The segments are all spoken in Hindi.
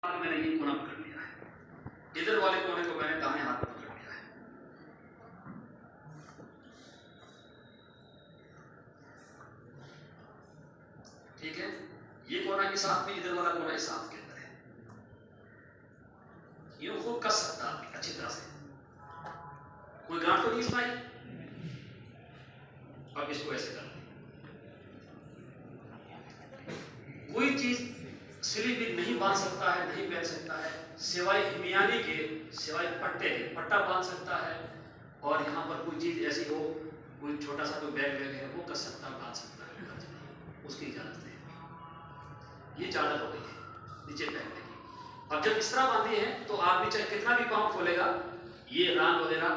मैंने ये कोना पकड़ लिया है, इधर वाले कोने को मैंने दाहिने हाथ में पकड़ लिया है। ठीक है, ये कोना इस हाथ में, इधर वाला कोना इस हाथ के अंदर है। यूं खूब कस सकता है अच्छी तरह से, कोई गांठ तो नहीं इसमें आई। अब इसको ऐसे कर, कोई चीज स्लीप भी नहीं बांध सकता है, नहीं पहन सकता है सिवाय हिमियानी के, सिवाय पट्टे के। पट्टा बांध सकता है और यहाँ पर कोई चीज ऐसी हो, कोई छोटा सा कोई बैग वैग है वो कस सकता है, बांध सकता है, उसकी इजाजत है। ये चादर हो गई है नीचे पहनने की। अब जब इस तरह बांधी है तो आदमी चाहे कितना भी पाँव खोलेगा, ये रान वगैरह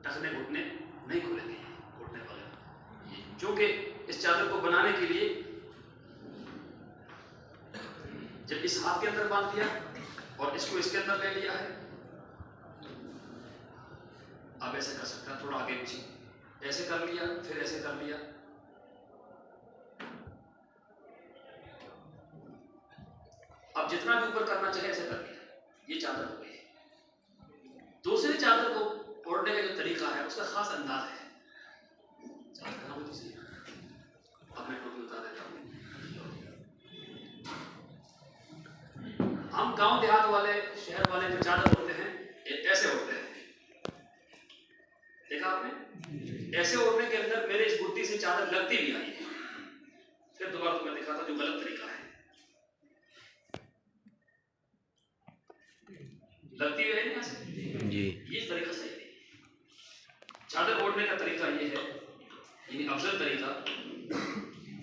टखने घुटने नहीं खुलेंगे, घुटने वगैरह। क्योंकि इस चादर को बनाने के लिए जब इस हाथ के अंदर बांध दिया और इसको इसके अंदर ले लिया है, अब ऐसे कर सकता है, थोड़ा आगे पीछे ऐसे कर लिया, फिर ऐसे कर लिया। अब जितना भी ऊपर करना चाहे ऐसे कर लिया, ये चादर हो गई। दूसरी चादर को ओढ़ने का जो तरीका है उसका खास अंदाज है। अब मैं टोपी उतार देता हूं। हम गांव देहात वाले, शहर वाले जो चादर होते हैं ऐसे होते हैं, देखा आपने? ऐसे ओढ़ने के अंदर मेरे इस बुद्धि से चादर लगती भी आई है। फिर दोबारा तुम्हें दिखा था जो गलत तरीका है, लगती भी है ना ऐसे जी। ये तरीका सही नहीं। चादर ओढ़ने का तरीका ये है, यानी अफजल तरीका।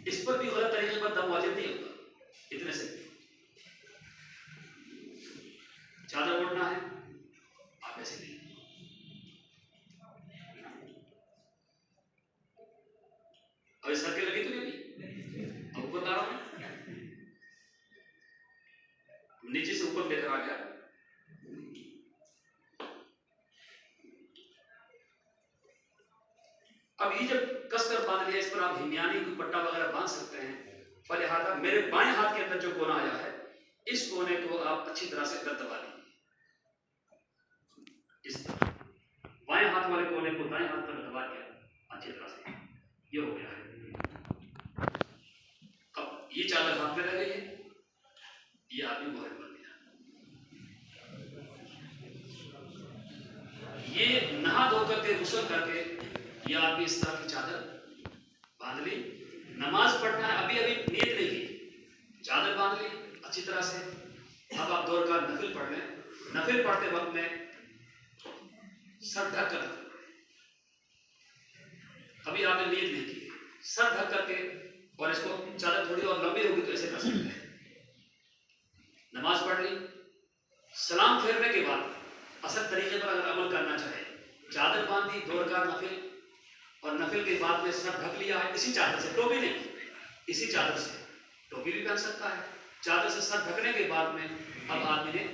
इस पर भी गलत तरीके पर दम वाजिब नहीं होगा। इतने से चादर ओढ़ना है, आप ऐसे नहीं, अब इस सर के लगी तो नहीं, अब ऊपर ला रहा हूं, नीचे से ऊपर लेकर आ गया। अब ये जब कसकर बांध लिया, इस पर आप हिमियानी कोई पट्टा वगैरह बांध सकते हैं। फलिहाजा मेरे बाएं हाथ के अंदर जो कोना आया है, इस कोने को आप अच्छी तरह से दबा लीजिए। इस तरह बाएं हाथ वाले कोने को दाएं हाथ पर दबा दिया अच्छी तरह से, ये हो गया है। अब ये चादर हाथ में रह गई है, ये आदमी मोहर बन गया। ये नहा धोकर के गुस्ल करके ये आदमी इस तरह की चादर बांध ली। नमाज पढ़ना है, अभी अभी नीयत नहीं की, चादर बांध ली अच्छी तरह से। अब आप 2 रकात नफिल पढ़ लें। नफिल पढ़ते वक्त में सर ढक कर नफिल पढ़े। अभी आपने नीयत नहीं की, सर ढक करके, और इसको चादर थोड़ी और लंबी होगी तो ऐसे कर सकते हैं। नमाज पढ़ ली, सलाम फेरने के बाद असल तरीके पर अगर अमल करना चाहे, चादर बांधी, 2 रकात नफिल, और नफिल के बाद में सर ढक लिया है इसी चादर से, टोपी नहीं, इसी चादर से। टोपी भी पहन सकता है। चादर से सर ढकने के बाद में अब आदमी ने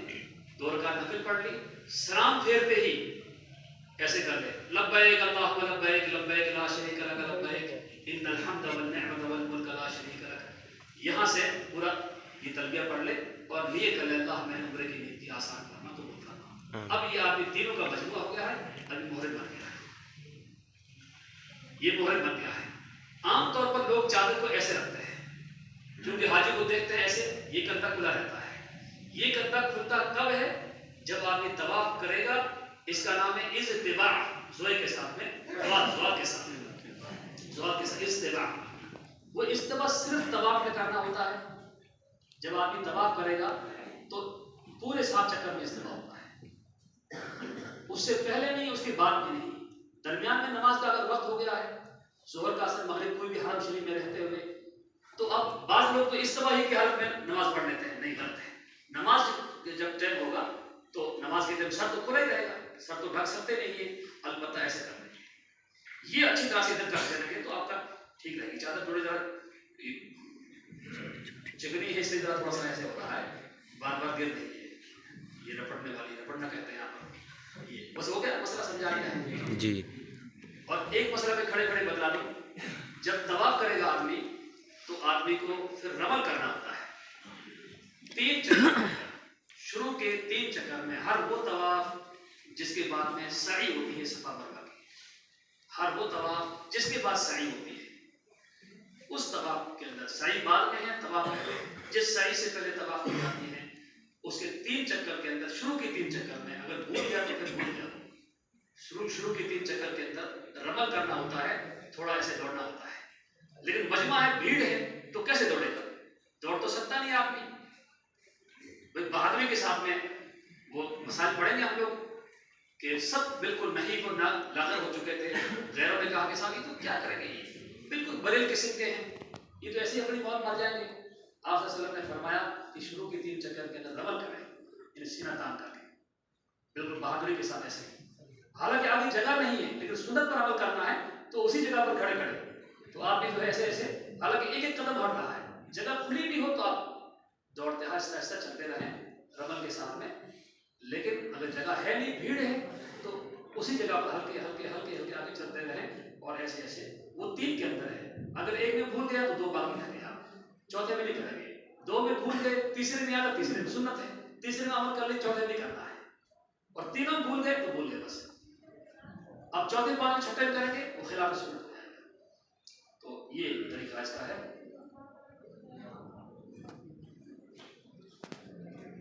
2 रकात नफिल पढ़ ली। सलाम फेरते ही ऐसे कर ले, लब्बैक अल्लाहुम्मा लब्बैक लब्बैक ला शरीका लक लब्बैक इन्नल हम्दा वन निअमत वल मुल्क ला शरीका लक। यहां से पूरा ये तलबिया पढ़ ले और नियत कर ले, अल्लाह मैंने उम्र की नीति आसान करना तो फरमा। अब ये आदमी तीनों का मजमूआ हो गया है, अभी मोहर बन गया है, ये मोहर बन गया है। आमतौर पर लोग चादर को ऐसे रखते हैं, क्योंकि हाजी को देखते हैं ऐसे, ये कंधा खुला रहता है। ये कंधा खुलता कब है? जब आदमी तवाफ करेगा। इसका नाम है इज़्तिबा, ज़ोए के साथ में, ज़वा के साथ में, ज़वा के साथ इज़्तिबा। वो इज़्तिबा सिर्फ तवाफ में करना होता है। जब आदमी तवाफ करेगा तो पूरे 7 चक्कर में इज़्तिबा होता है, उससे पहले नहीं, उसके बाद भी नहीं। दरमियान में नमाज का अगर वक्त हो गया है, ज़ोहर का असर, मगरिब, कोई भी हरम शरीफ में रहते हुए, तो अब बाज़ लोग तो इज़्तिबा ही की हालत में नमाज पढ़ लेते हैं, नहीं करते। नमाज जब टाइम होगा तो नमाज के टाइम सर तो खुला ही रहेगा, सर तो ढक सकते नहीं है, अलबत्ता ऐसे कर लेंगे। ये अच्छी तरह से इधर कर देंगे तो आपका ठीक रहेगी। चादर थोड़ी जरा चिकनी है, इसलिए जरा थोड़ा सा ऐसे हो रहा है, बार बार गिर रही है, ये रपटने वाली, रपटना कहते हैं यहाँ पर। ये बस हो गया, मसला समझा दिया जी। और एक मसला पे खड़े खड़े बतला दूं, जब तवाफ करेगा आदमी तो आदमी को फिर रमल करना होता है। 3 चक्कर चक्कर में हर वो तवाफ जिसके बाद में सई होती है सफा मरवा की, हर वो तवाफ जिसके बाद सई होती है, उस तवाफ के अंदर सई बाद में है, तवाफ पहले, जिस सई से पहले तवाफ की जाती है उसके 3 चक्कर के अंदर, शुरू के 3 चक्कर में अगर भूल गया तो फिर भूल गया, शुरू के 3 चक्कर के अंदर रमल करना होता है, थोड़ा ऐसे दौड़ना होता है। लेकिन मजमा है, भीड़ है, तो कैसे दौड़ेगा? दौड़ तो सकता नहीं आदमी। भाई बहादुरी के साथ में वो मसाइल पढ़ेंगे हम लोग कि सब बिल्कुल नहीं को ना लागर हो चुके थे, गैरों ने कहा कि साहब ये तो क्या करेंगे, ये बिल्कुल बरेल किस्म के हैं, ये तो ऐसे ही अपनी मौत मर जाएंगे। आप सल्लल्लाहु अलैहि वसल्लम ने फरमाया कि शुरू के 3 चक्कर के अंदर रमल करें, इन्हें सीना तान करके, बिल्कुल बहादुरी के साथ ऐसे। हालांकि आगे जगह नहीं है, लेकिन सुन्नत पर अमल करना है तो उसी जगह पर खड़े खड़े, तो आप भी जो है ऐसे ऐसे, हालांकि एक एक कदम हट रहा है, जगह खुली भी हो तो आप दौड़ते आहिस्ता आहिस्ता चलते रहें रमल के साथ में। लेकिन अगर जगह है नहीं, भीड़ है, तो उसी जगह पर हल्के हल्के हल्के हल्के आगे चलते रहें और ऐसे ऐसे। वो 3 के अंदर है, अगर एक में भूल गया तो 2 बाकी रह गए, आप चौथे में नहीं करेंगे। 2 में भूल गए, तीसरे में आया, तीसरे में सुन्नत है, तीसरे में अमल कर ले, चौथे में करना है, और तीनों भूल गए तो भूल गए बस। अब चौथे 5 छठे में करेंगे वो खिलाफ सुन्नत हो जाएगा। तो ये तरीका इसका है।